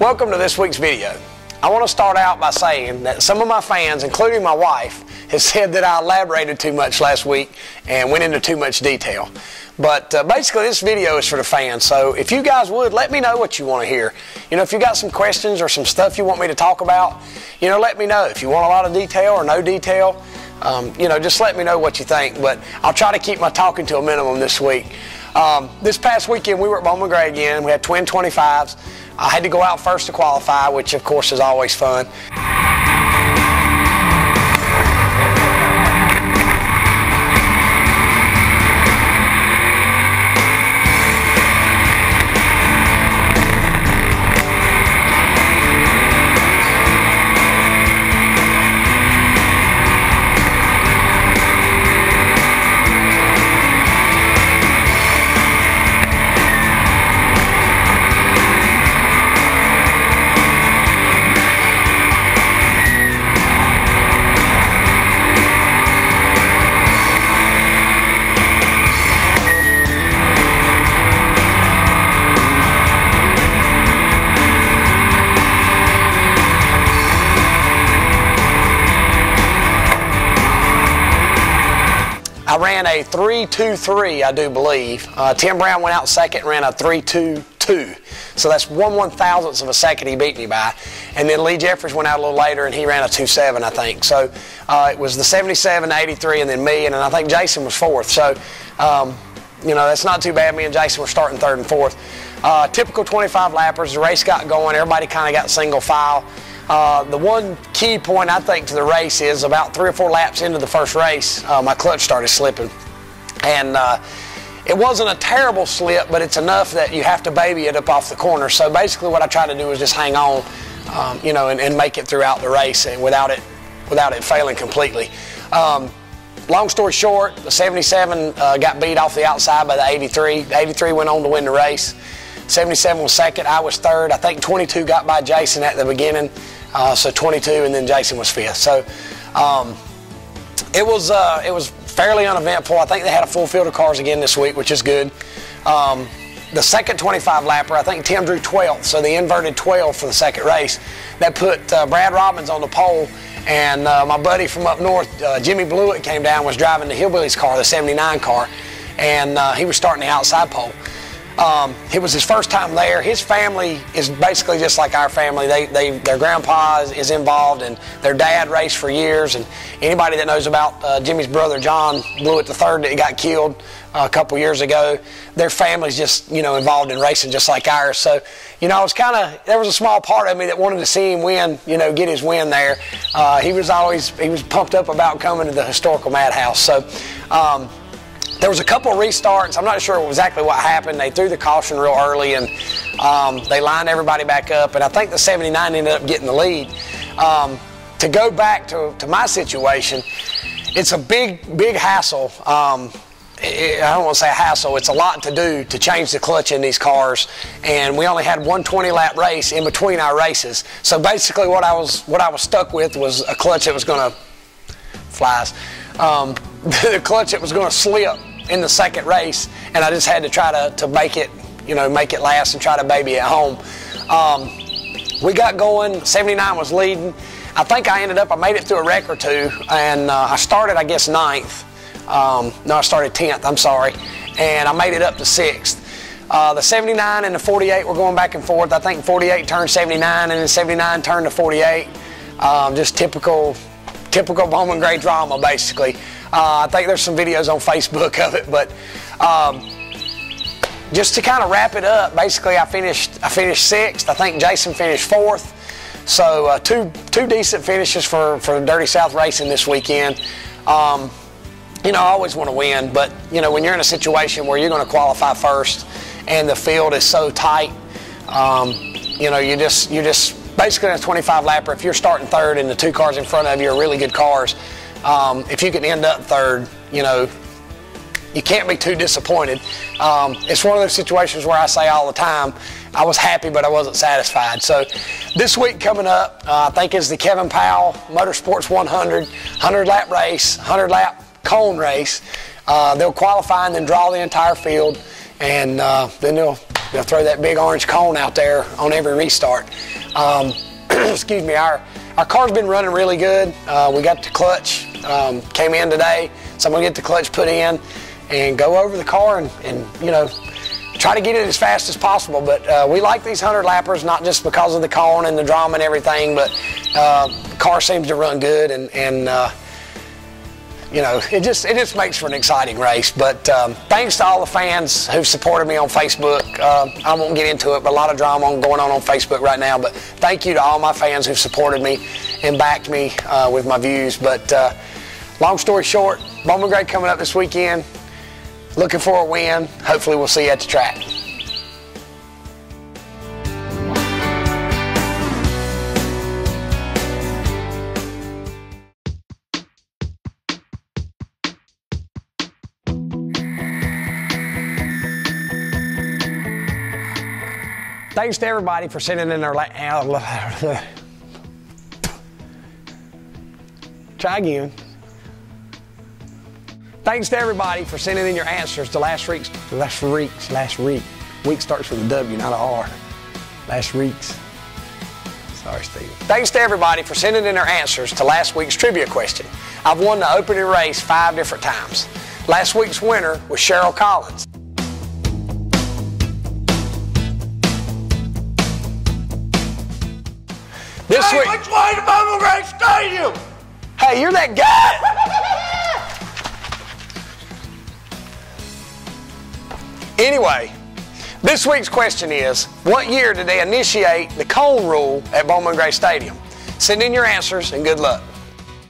Welcome to this week's video. I want to start out by saying that some of my fans, including my wife, has said that I elaborated too much last week and went into too much detail. But basically this video is for the fans, so if you guys would, let me know what you want to hear. You know, if you got some questions or some stuff you want me to talk about, you know, let me know. If you want a lot of detail or no detail, you know, just let me know what you think. But I'll try to keep my talking to a minimum this week. This past weekend we were at Bowman Gray again. We had twin 25s. I had to go out first to qualify, which of course is always fun. I ran a 3.23, I do believe. Tim Brown went out second and ran a 3.22. So that's 1/1000th of a second he beat me by. And then Lee Jeffries went out a little later and he ran a 2.7, I think. So it was the 77, 83, and then me, and then I think Jason was fourth. So, you know, that's not too bad. Me and Jason were starting third and fourth. Typical 25 lappers. The race got going. Everybody kind of got single file. The one key point I think to the race is about 3 or 4 laps into the first race, my clutch started slipping. And it wasn't a terrible slip, but it's enough that you have to baby it up off the corner. So basically what I tried to do was just hang on, you know, and make it throughout the race and without it failing completely. Long story short, the 77 got beat off the outside by the 83. The 83 went on to win the race. 77 was second, I was third. I think 22 got by Jason at the beginning. So 22, and then Jason was fifth. So it was fairly uneventful. I think they had a full field of cars again this week, which is good. The second 25 lapper, I think Tim drew 12th, so the inverted 12 for the second race. That put Brad Robbins on the pole, and my buddy from up north, Jimmy Blewett, came down, was driving the Hillbillies car, the 79 car, and he was starting the outside pole. It was his first time there. His family is basically just like our family. Their grandpa is involved, and their dad raced for years. And anybody that knows about Jimmy's brother John Blewett III that got killed a couple years ago, their family's just, you know, involved in racing just like ours. So, you know, there was a small part of me that wanted to see him win, you know, get his win there. He was pumped up about coming to the historical madhouse. So. There was a couple of restarts. I'm not sure exactly what happened. They threw the caution real early, and they lined everybody back up, and I think the 79 ended up getting the lead. To go back to my situation, it's a big hassle. I don't want to say a hassle. It's a lot to do to change the clutch in these cars, and we only had one 20-lap race in between our races. So basically what I was stuck with was a clutch that was going to the clutch that was going to slip in the second race, and I just had to try to make it, you know, make it last and try to baby it home. We got going. 79 was leading. I think I made it through a wreck or two, and I started, I guess, 9th. No, I started 10th, I'm sorry, and I made it up to 6th. The 79 and the 48 were going back and forth. I think 48 turned 79, and then 79 turned to 48. Just typical Bowman Gray drama, basically. I think there's some videos on Facebook of it, but just to kind of wrap it up, basically I finished 6th. I think Jason finished 4th. So two decent finishes for Dirty South Racing this weekend. You know, I always want to win, but you know, when you're in a situation where you're going to qualify first and the field is so tight, you know, you're just basically in a 25 lapper. If you're starting third and the 2 cars in front of you are really good cars, if you can end up third, you know, you can't be too disappointed. It's one of those situations where I say all the time, I was happy, but I wasn't satisfied. So this week coming up, I think is the Kevin Powell Motorsports 100 lap race, 100 lap cone race. They'll qualify and then draw the entire field, and then they'll throw that big orange cone out there on every restart. Excuse me, our car's been running really good. We got the clutch, came in today, so I'm gonna get the clutch put in and go over the car and you know, try to get it as fast as possible. But we like these 100 lappers, not just because of the corn and the drama and everything, but the car seems to run good, and you know, it just makes for an exciting race. But thanks to all the fans who've supported me on Facebook. I won't get into it, but a lot of drama going on Facebook right now. But thank you to all my fans who've supported me and backed me with my views. But long story short, Bowman Gray coming up this weekend. Looking for a win. Hopefully we'll see you at the track. Thanks to everybody for sending in their try again. Thanks to everybody for sending in your answers to last week. Week starts with a W, not a R. Last week's. Sorry, Steve. Thanks to everybody for sending in their answers to last week's trivia question. I've won the opening race 5 different times. Last week's winner was Cheryl Collins. This week, which way to Bowman Gray Stadium? Hey, you're that guy. Anyway, this week's question is, what year did they initiate the cone rule at Bowman Gray Stadium? Send in your answers and good luck.